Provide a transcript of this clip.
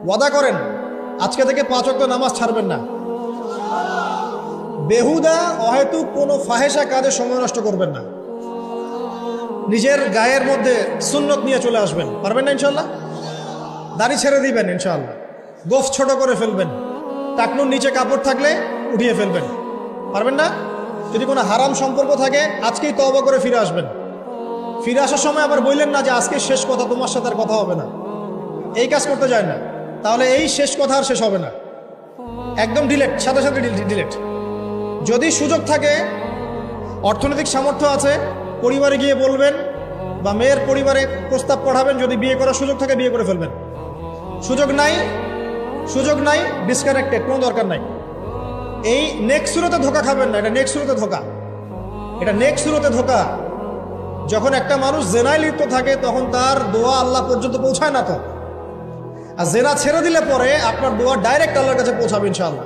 ওয়াদা করেন আজকে থেকে 5 ওয়াক্ত নামাজ ছাড়বেন না, বেহুদা অহেতুক কোনো ফাহেসা কাজে সময় নষ্ট করবেন না, নিজের গায়ের মধ্যে সুন্নত নিয়ে চলে আসবেন। পারবেন না ইনশাল্লাহ? দাড়ি ছেড়ে দিবেন ইনশাল্লাহ, গোফ ছোট করে ফেলবেন, টাকনুর নিচে কাপড় থাকলে উঠিয়ে ফেলবেন। পারবেন না? যদি কোনো হারাম সম্পর্ক থাকে আজকেই তওবা করে ফিরে আসবেন। ফিরে আসার সময় আবার বললেন না যে আজকে শেষ কথা, তোমার সাথে আর কথা হবে না। এই কাজ করতে যায় না, তাহলে এই শেষ কথা আর শেষ হবে না, একদম ডিলেট, সাথে সাথে ডিলেট। যদি সুযোগ থাকে, অর্থনৈতিক সামর্থ্য আছে, পরিবারে গিয়ে বলবেন বা মেয়ের পরিবারে প্রস্তাব পাঠাবেন, যদি বিয়ে করার সুযোগ থাকে বিয়ে করে ফেলবেন। সুযোগ নাই ডিসকানেক্টেড, কোনো দরকার নাই। এই নেক্সট সুরতে ধোকা খাবেন না, এটা নেক্সট সুরতে ধোকা, এটা নেক্সট সুরতে ধোকা। যখন একটা মানুষ জেনায় লিপ্ত থাকে তখন তার দোয়া আল্লাহ পর্যন্ত পৌঁছায় না তো, আর জেনা ছেড়ে দিলে পরে আপনার দোয়া ডাইরেক্ট আল্লাহর কাছে পৌঁছাবে ইনশাআল্লাহ।